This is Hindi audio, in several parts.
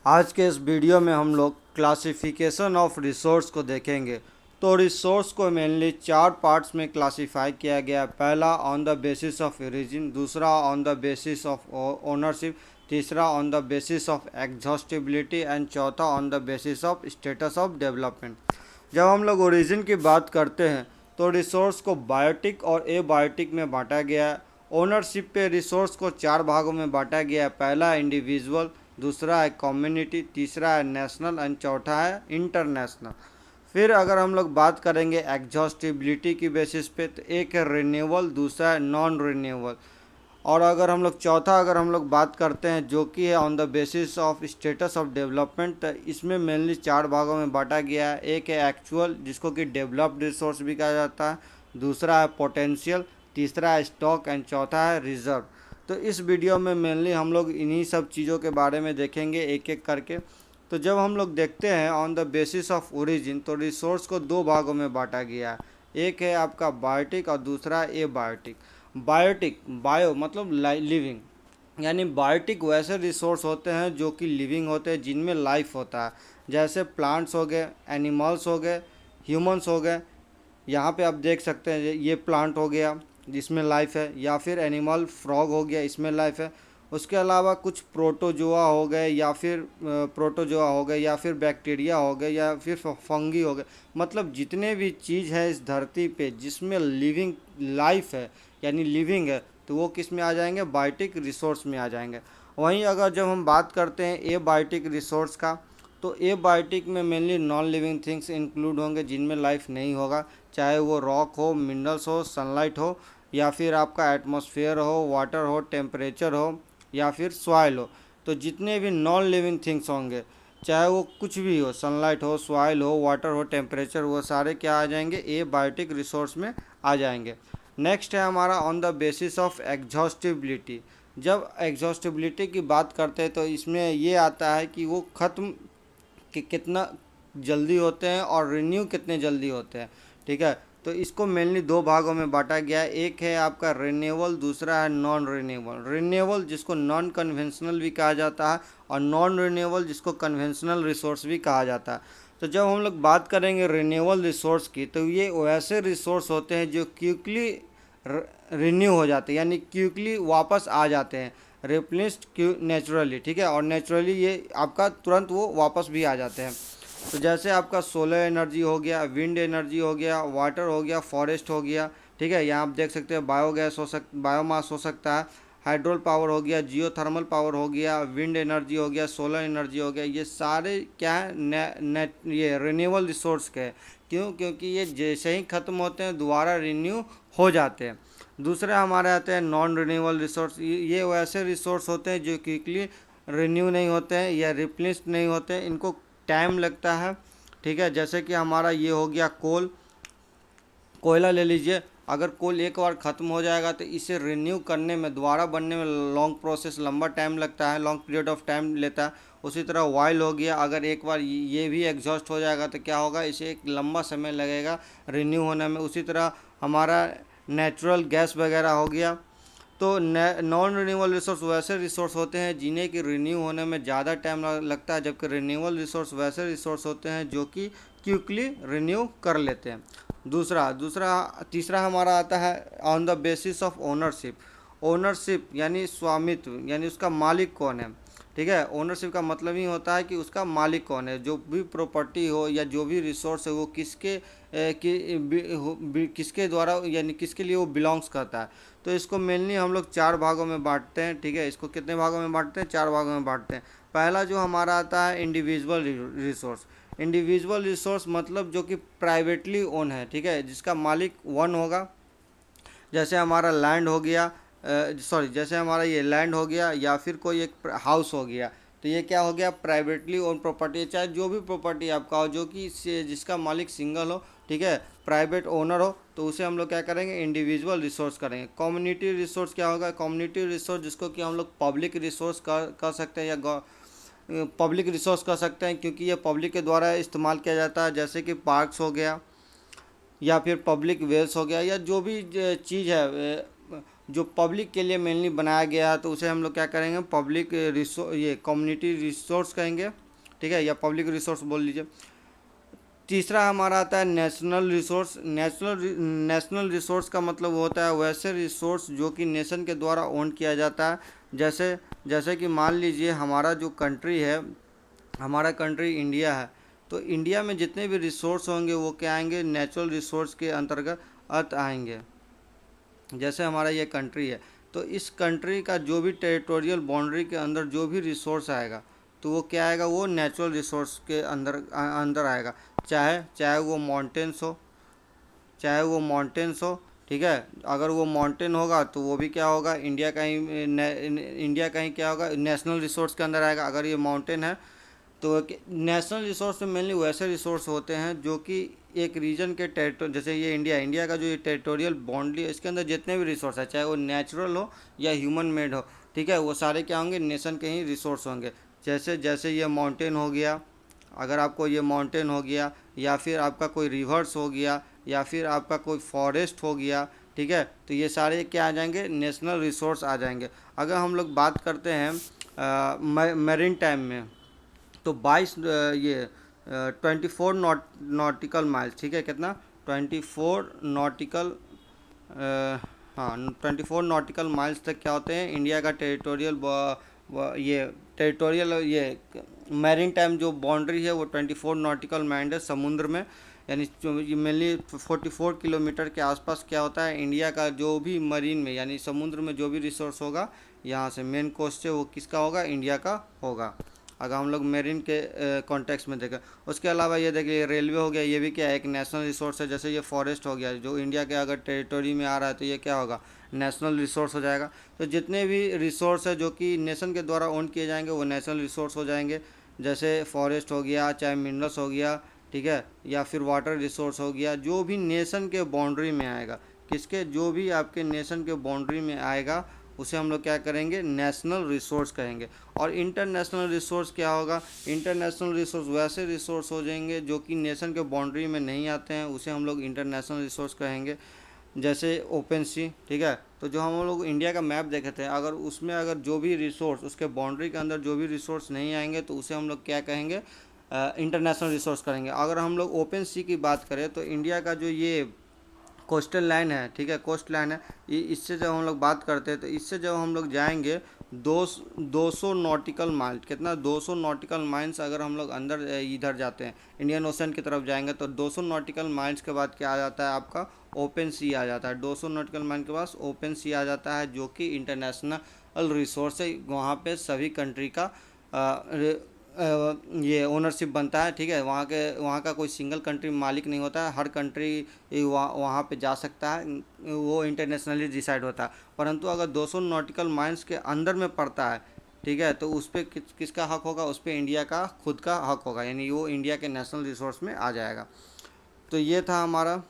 आज के इस वीडियो में हम लोग क्लासिफिकेशन ऑफ रिसोर्स को देखेंगे। तो रिसोर्स को मेनली चार पार्ट्स में क्लासिफाई किया गया है। पहला on the basis of origin, दूसरा on the basis of ownership, तीसरा on the basis of exhaustibility and चौथा on the basis of status of development. जब हम लोग ओरिजिन की बात करते हैं तो रिसोर्स को बायोटिक और एबायोटिक में बांटा गया है। ओनरशिप पे रिसोर्स को चार भागों में बांटा गया है। पहला है इंडिविजुअल, दूसरा है कम्युनिटी, तीसरा है नेशनल एंड चौथा है इंटरनेशनल। फिर अगर हम लोग बात करेंगे एग्जॉस्टिबिलिटी की बेसिस पे तो एक है रिन्यूएबल, दूसरा है नॉन रिन्यूएबल, और अगर हम लोग बात करते हैं जो कि है on the basis of status of development, तो इसमें मेनली चार भागों में बांटा गया है। एक है एक्चुअल, जिसको कि डेवलप्ड रिसोर्स भी कहा जाता है, दूसरा है पोटेंशियल, तीसरा है स्टॉक एंड चौथा है रिजर्व। तो इस वीडियो में मेनली हम लोग इन्हीं सब चीज़ों के बारे में देखेंगे एक एक करके। तो जब हम लोग देखते हैं on the basis of origin तो रिसोर्स को दो भागों में बांटा गया है। एक है आपका बायोटिक और दूसरा एबायोटिक। बायोटिक, बायो मतलब लिविंग, यानी बायोटिक वैसे रिसोर्स होते हैं जो कि लिविंग होते हैं, जिनमें लाइफ होता है, जैसे प्लांट्स हो गए, एनिमल्स हो गए, ह्यूमंस हो गए। यहाँ पे आप देख सकते हैं ये प्लांट हो गया जिसमें लाइफ है, या फिर एनिमल फ्रॉग हो गया, इसमें लाइफ है। उसके अलावा कुछ प्रोटोजोआ हो गए या फिर बैक्टीरिया हो गए या फिर फंगी हो गए। मतलब जितने भी चीज़ है इस धरती पे जिसमें लिविंग लाइफ है यानी लिविंग है, तो वो किस में आ जाएंगे, बायोटिक रिसोर्स में आ जाएंगे। वहीं अगर जब हम बात करते हैं एबायोटिक रिसोर्स का, तो एबायोटिक में mainly non living things include होंगे जिनमें लाइफ नहीं होगा, चाहे वो रॉक हो, मिनरल्स हो, सनलाइट हो, या फिर आपका एटमॉस्फेयर हो, वाटर हो, टेम्परेचर हो, या फिर सॉइल हो। तो जितने भी नॉन लिविंग थिंग्स होंगे, चाहे वो कुछ भी हो, सनलाइट हो, सॉइल हो, वाटर हो, टेम्परेचर, वो सारे क्या आ जाएंगे, एबायोटिक रिसोर्स में आ जाएंगे। नेक्स्ट है हमारा on the basis of exhaustibility. जब एग्जॉस्टिबिलिटी की बात करते हैं तो इसमें ये आता है कि वो ख़त्म कि कितना जल्दी होते हैं और रिन्यू कितने जल्दी होते हैं। ठीक है, तो इसको मेनली दो भागों में बांटा गया है। एक है आपका रिन्यूएबल, दूसरा है नॉन रिन्यूएबल। रिन्यूएबल जिसको नॉन कन्वेंशनल भी कहा जाता है, और नॉन रिन्यूएबल जिसको कन्वेंशनल रिसोर्स भी कहा जाता है। तो जब हम लोग बात करेंगे रिन्यूएबल रिसोर्स की, तो ये वैसे रिसोर्स होते हैं जो क्विकली रिन्यू हो जाते हैं, यानी क्विकली वापस आ जाते हैं, रिप्लेस्ड नेचुरली। ठीक है, और नेचुरली ये आपका तुरंत वो वापस भी आ जाते हैं। तो जैसे आपका सोलर एनर्जी हो गया, विंड एनर्जी हो गया, वाटर हो गया, फॉरेस्ट हो गया। ठीक है, यहाँ आप देख सकते हैं बायोगैस बायोमास हो सकता है, हाइड्रोल पावर हो गया, जियोथर्मल पावर हो गया, विंड एनर्जी हो गया, सोलर एनर्जी हो गया। ये सारे क्या है, ये रिन्यूएबल रिसोर्स के हैं। क्यों? क्योंकि ये जैसे ही ख़त्म होते हैं दोबारा रिन्यू हो जाते हैं। दूसरे हमारे आते हैं नॉन रिन्यूएबल रिसोर्स। ये वैसे रिसोर्स होते हैं जो क्विकली रिन्यू नहीं होते हैं या रिप्लेस नहीं होते हैं, इनको टाइम लगता है। ठीक है, जैसे कि हमारा ये हो गया कोयला ले लीजिए। अगर कोल एक बार ख़त्म हो जाएगा तो इसे रिन्यू करने में, दोबारा बनने में लॉन्ग प्रोसेस, लंबा टाइम लगता है, लॉन्ग पीरियड ऑफ टाइम लेता है। उसी तरह ऑयल हो गया, अगर एक बार ये भी एग्जॉस्ट हो जाएगा तो क्या होगा, इसे एक लंबा समय लगेगा रिन्यू होने में। उसी तरह हमारा नेचुरल गैस वगैरह हो गया। तो नॉन रिन्यूएबल रिसोर्स वैसे रिसोर्स होते हैं जिन्हें कि रिन्यू होने में ज़्यादा टाइम लगता है, जबकि रिन्यूएबल रिसोर्स वैसे रिसोर्स होते हैं जो कि क्विकली रिन्यू कर लेते हैं। तीसरा हमारा आता है on the basis of ownership. Ownership यानी स्वामित्व, यानी उसका मालिक कौन है। ठीक है, ओनरशिप का मतलब ही होता है कि उसका मालिक कौन है। जो भी प्रॉपर्टी हो या जो भी रिसोर्स है वो किसके द्वारा यानी किसके लिए वो बिलोंग्स करता है। तो इसको मेनली हम लोग चार भागों में बांटते हैं। ठीक है, इसको कितने भागों में बांटते हैं, चार भागों में बांटते हैं। पहला जो हमारा आता है इंडिविजुअल रिसोर्स। इंडिविजुअल रिसोर्स मतलब जो कि प्राइवेटली ओन है। ठीक है, जिसका मालिक वन होगा। जैसे हमारा लैंड हो गया, जैसे हमारा ये लैंड हो गया या फिर कोई एक हाउस हो गया, तो ये क्या हो गया, प्राइवेटली ओन प्रॉपर्टी। चाहे जो भी प्रॉपर्टी आपका हो जो कि जिसका मालिक सिंगल हो, ठीक है, प्राइवेट ओनर हो, तो उसे हम लोग क्या करेंगे, इंडिविजुअल रिसोर्स करेंगे। कम्युनिटी रिसोर्स क्या होगा, कम्युनिटी रिसोर्स जिसको कि हम लोग पब्लिक रिसोर्स कर सकते हैं या पब्लिक रिसोर्स कर सकते हैं, क्योंकि ये पब्लिक के द्वारा इस्तेमाल किया जाता है। जैसे कि पार्क्स हो गया या फिर पब्लिक वेल्स हो गया, या जो भी चीज़ है जो पब्लिक के लिए मेनली बनाया गया है, तो उसे हम लोग क्या करेंगे, पब्लिक रिसोर्स, ये कम्युनिटी रिसोर्स कहेंगे, ठीक है, या पब्लिक रिसोर्स बोल लीजिए। तीसरा हमारा आता है नेशनल रिसोर्स। नेशनल रिसोर्स का मतलब होता है वैसे रिसोर्स जो कि नेशन के द्वारा ओन किया जाता है। जैसे जैसे कि मान लीजिए हमारा जो कंट्री है, हमारा कंट्री इंडिया है, तो इंडिया में जितने भी रिसोर्स होंगे वो क्या आएंगे, नेचुरल रिसोर्स के अंतर्गत आएंगे। जैसे हमारा ये कंट्री है, तो इस कंट्री का जो भी टेरिटोरियल बाउंड्री के अंदर जो भी रिसोर्स आएगा, तो वो क्या आएगा, वो नेचुरल रिसोर्स के अंदर आएगा। चाहे चाहे वो माउंटेन्स हो, चाहे वो माउंटेन्स हो, ठीक है। अगर वो माउंटेन होगा तो वो भी क्या होगा, इंडिया का ही क्या होगा, नेशनल रिसोर्स के अंदर आएगा। अगर ये माउंटेन है तो नेशनल रिसोर्स में मेनली वैसे रिसोर्स होते हैं जो कि एक रीजन के जैसे ये इंडिया का जो ये टेरिटोरियल बाउंड्री है, इसके अंदर जितने भी रिसोर्स है, चाहे वो नेचुरल हो या ह्यूमन मेड हो, ठीक है, वो सारे क्या होंगे, नेशन के ही रिसोर्स होंगे। जैसे जैसे ये माउंटेन हो गया, अगर आपको ये माउंटेन हो गया, या फिर आपका कोई रिवर्स हो गया, या फिर आपका कोई फॉरेस्ट हो गया, ठीक है, तो ये सारे क्या आ जाएंगे, नेशनल रिसोर्स आ जाएंगे। अगर हम लोग बात करते हैं मैरीन टाइम में, तो 22 ये 24 नॉटिकल माइल्स, ठीक है, कितना, 24 नॉटिकल, हाँ 24 नॉटिकल माइल्स तक क्या होते हैं, इंडिया का ये टेरिटोरियल ये मैरीन टाइम जो बाउंड्री है वो 24 नॉटिकल माइल है समुद्र में, यानी मेनली 44 किलोमीटर के आसपास क्या होता है, इंडिया का जो भी मरीन में यानी समुद्र में जो भी रिसोर्स होगा, यहाँ से मेन कोस्ट है वो किसका होगा, इंडिया का होगा, अगर हम लोग मेरीन के कॉन्टेक्स्ट में देखें। उसके अलावा ये देखिए रेलवे हो गया, ये भी क्या है, एक नेशनल रिसोर्स है। जैसे ये फॉरेस्ट हो गया जो इंडिया के अगर टेरिटोरी में आ रहा है, तो ये क्या होगा, नेशनल रिसोर्स हो जाएगा। तो जितने भी रिसोर्स है जो कि नेशन के द्वारा ओन किए जाएंगे वो नेशनल रिसोर्स हो जाएंगे। जैसे फॉरेस्ट हो गया, चाहे मिनरल्स हो गया, ठीक है, या फिर वाटर रिसोर्स हो गया, जो भी नेशन के बाउंड्री में आएगा, किसके, जो भी आपके नेशन के बाउंड्री में आएगा, उसे हम लोग क्या करेंगे, नेशनल रिसोर्स कहेंगे। और इंटरनेशनल रिसोर्स क्या होगा, इंटरनेशनल रिसोर्स वैसे रिसोर्स हो जाएंगे जो कि नेशन के बाउंड्री में नहीं आते हैं, उसे हम लोग इंटरनेशनल रिसोर्स कहेंगे। जैसे ओपन सी, ठीक है, तो जो हम लोग इंडिया का मैप देखे थे, अगर उसमें अगर जो भी रिसोर्स उसके बाउंड्री के अंदर जो भी रिसोर्स नहीं आएंगे, तो उसे हम लोग क्या कहेंगे, इंटरनेशनल रिसोर्स करेंगे। अगर हम लोग ओपन सी की बात करें, तो इंडिया का जो ये कोस्टल लाइन है, ठीक है, कोस्ट लाइन है, इससे जब हम लोग बात करते हैं, तो इससे जब हम लोग जाएंगे 200 नॉटिकल माइल, कितना, 200 नॉटिकल माइल्स अगर हम लोग अंदर इधर जाते हैं, इंडियन ओशन की तरफ जाएंगे, तो 200 नॉटिकल माइल्स के बाद क्या आ जाता है, आपका ओपन सी आ जाता है। 200 नॉटिकल माइल के पास ओपन सी आ जाता है, जो कि इंटरनेशनल रिसोर्स है। वहाँ पे सभी कंट्री का ये ओनरशिप बनता है, ठीक है, वहाँ का कोई सिंगल कंट्री मालिक नहीं होता है, हर कंट्री वहाँ पे जा सकता है, वो इंटरनेशनली डिसाइड होता है। परंतु अगर 200 नॉटिकल माइल्स के अंदर में पड़ता है, ठीक है, तो उस पर किसका हक होगा, उस पर इंडिया का खुद का हक होगा, यानी वो इंडिया के नेशनल रिसोर्स में आ जाएगा। तो ये था हमारा।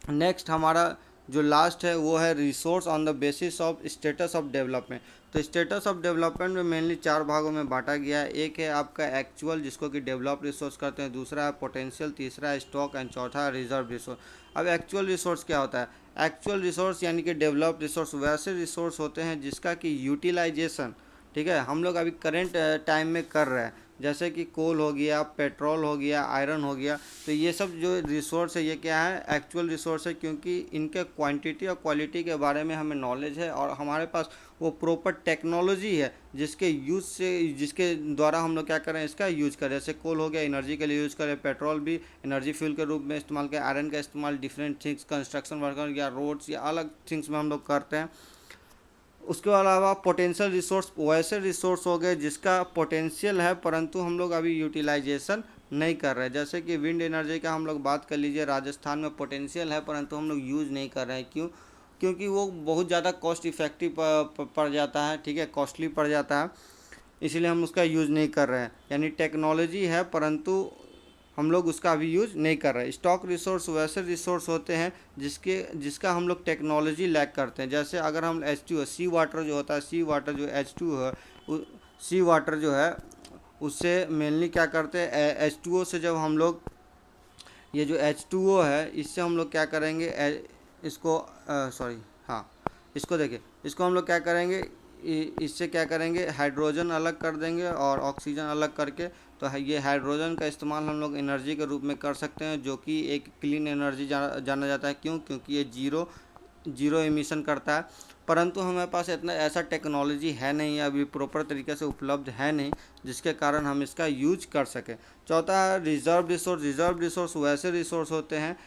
नेक्स्ट हमारा जो लास्ट है वो है resource on the basis of status of development. तो स्टेटस ऑफ डेवलपमेंट में मेनली 4 भागों में बांटा गया है। एक है आपका एक्चुअल, जिसको कि डेवलप रिसोर्स करते हैं, दूसरा है पोटेंशियल, तीसरा है स्टॉक, एंड चौथा है रिजर्व रिसोर्स। अब एक्चुअल रिसोर्स क्या होता है, एक्चुअल रिसोर्स यानी कि डेवलप रिसोर्स वैसे रिसोर्स होते हैं जिसका कि यूटिलाइजेशन, ठीक है, हम लोग अभी करेंट टाइम में कर रहे हैं। जैसे कि कोल हो गया, पेट्रोल हो गया, आयरन हो गया, तो ये सब जो रिसोर्स है ये क्या है, एक्चुअल रिसोर्स है, क्योंकि इनके क्वांटिटी और क्वालिटी के बारे में हमें नॉलेज है और हमारे पास वो प्रॉपर टेक्नोलॉजी है जिसके द्वारा हम लोग क्या करें, इसका यूज करें। जैसे कोल हो गया, एनर्जी के लिए यूज़ करें, पेट्रोल भी एनर्जी फ्यूल के रूप में इस्तेमाल करें, आयरन का इस्तेमाल डिफरेंट थिंग्स, कंस्ट्रक्शन वर्कर या रोड्स या अलग थिंग्स में हम लोग करते हैं। उसके अलावा पोटेंशियल रिसोर्स वैसे रिसोर्स हो गए जिसका पोटेंशियल है परंतु हम लोग अभी यूटिलाइजेशन नहीं कर रहे हैं। जैसे कि विंड एनर्जी का हम लोग बात कर लीजिए, राजस्थान में पोटेंशियल है परंतु हम लोग यूज़ नहीं कर रहे हैं। क्यों? क्योंकि वो बहुत ज़्यादा कॉस्ट इफ़ेक्टिव पड़ जाता है, ठीक है, कॉस्टली पड़ जाता है, इसीलिए हम उसका यूज़ नहीं कर रहे हैं। यानी टेक्नोलॉजी है परंतु हम लोग उसका अभी यूज़ नहीं कर रहे। स्टॉक रिसोर्स वैसे रिसोर्स होते हैं जिसका हम लोग टेक्नोलॉजी लैक करते हैं। जैसे अगर हम H2O, सी वाटर जो होता है, सी वाटर जो H2 है, सी वाटर जो है उससे मेनली क्या करते हैं, H2O से जब हम लोग ये जो H2O है इससे हम लोग क्या करेंगे, इसको हाँ इसको देखिए, इसको हम लोग क्या करेंगे, इससे क्या करेंगे, हाइड्रोजन अलग कर देंगे और ऑक्सीजन अलग करके, तो ये हाइड्रोजन का इस्तेमाल हम लोग एनर्जी के रूप में कर सकते हैं, जो कि एक क्लीन एनर्जी जाना जाता है। क्यों? क्योंकि ये जीरो जीरो एमिशन करता है। परंतु हमारे पास इतना ऐसा टेक्नोलॉजी है नहीं, अभी प्रॉपर तरीके से उपलब्ध है नहीं, जिसके कारण हम इसका यूज कर सकें। चौथा है रिजर्व रिसोर्स। रिजर्व रिसोर्स वैसे रिसोर्स होते हैं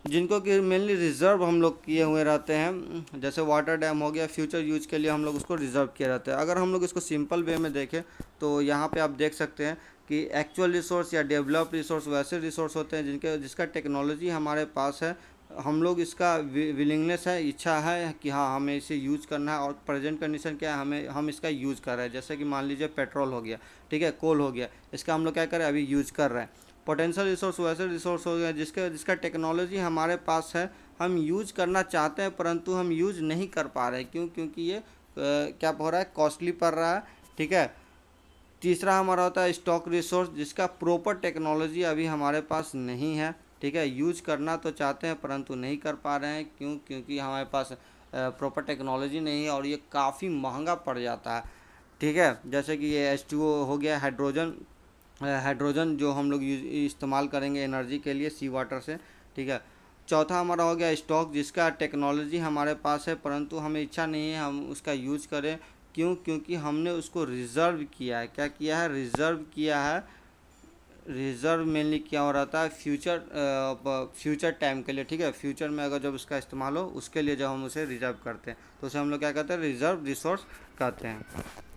जिनको कि मेनली रिज़र्व हम लोग किए हुए रहते हैं, जैसे वाटर डैम हो गया, फ्यूचर यूज के लिए हम लोग उसको रिज़र्व किए रहते हैं। अगर हम लोग इसको सिंपल वे में देखें तो यहाँ पे आप देख सकते हैं कि एक्चुअल रिसोर्स या डेवलप रिसोर्स वैसे रिसोर्स होते हैं जिसका टेक्नोलॉजी हमारे पास है, हम लोग इसका विलिंगनेस है, इच्छा है कि हाँ हमें इसे यूज़ करना है, और प्रेजेंट कंडीशन क्या है, हम इसका यूज़ कर रहे हैं। जैसे कि मान लीजिए पेट्रोल हो गया, ठीक है, कोल हो गया, इसका हम लोग क्या करें, अभी यूज़ कर रहे हैं। पोटेंशियल रिसोर्स वैसे रिसोर्स हो गया जिसका टेक्नोलॉजी हमारे पास है, हम यूज करना चाहते हैं परंतु हम यूज नहीं कर पा रहे हैं। क्यों? क्योंकि ये क्या हो रहा है, कॉस्टली पड़ रहा है, ठीक है। तीसरा हमारा होता है स्टॉक रिसोर्स, जिसका प्रॉपर टेक्नोलॉजी अभी हमारे पास नहीं है, ठीक है। यूज करना तो चाहते हैं परंतु नहीं कर पा रहे हैं। क्यों? क्योंकि हमारे पास प्रॉपर टेक्नोलॉजी नहीं है और ये काफ़ी महंगा पड़ जाता है, ठीक है। जैसे कि ये H2O हो गया, हाइड्रोजन जो हम लोग इस्तेमाल करेंगे एनर्जी के लिए सी वाटर से, ठीक है। चौथा हमारा हो गया स्टॉक, जिसका टेक्नोलॉजी हमारे पास है परंतु हमें इच्छा नहीं है हम उसका यूज़ करें। क्यों? क्योंकि हमने उसको रिज़र्व किया है। क्या किया है? रिज़र्व किया है। रिज़र्व मेनली क्या हो रहा था, फ्यूचर टाइम के लिए, ठीक है। फ्यूचर में अगर जब उसका इस्तेमाल हो उसके लिए जब हम उसे रिज़र्व करते हैं तो उसे हम लोग क्या कहते हैं, रिज़र्व रिसोर्स कहते हैं।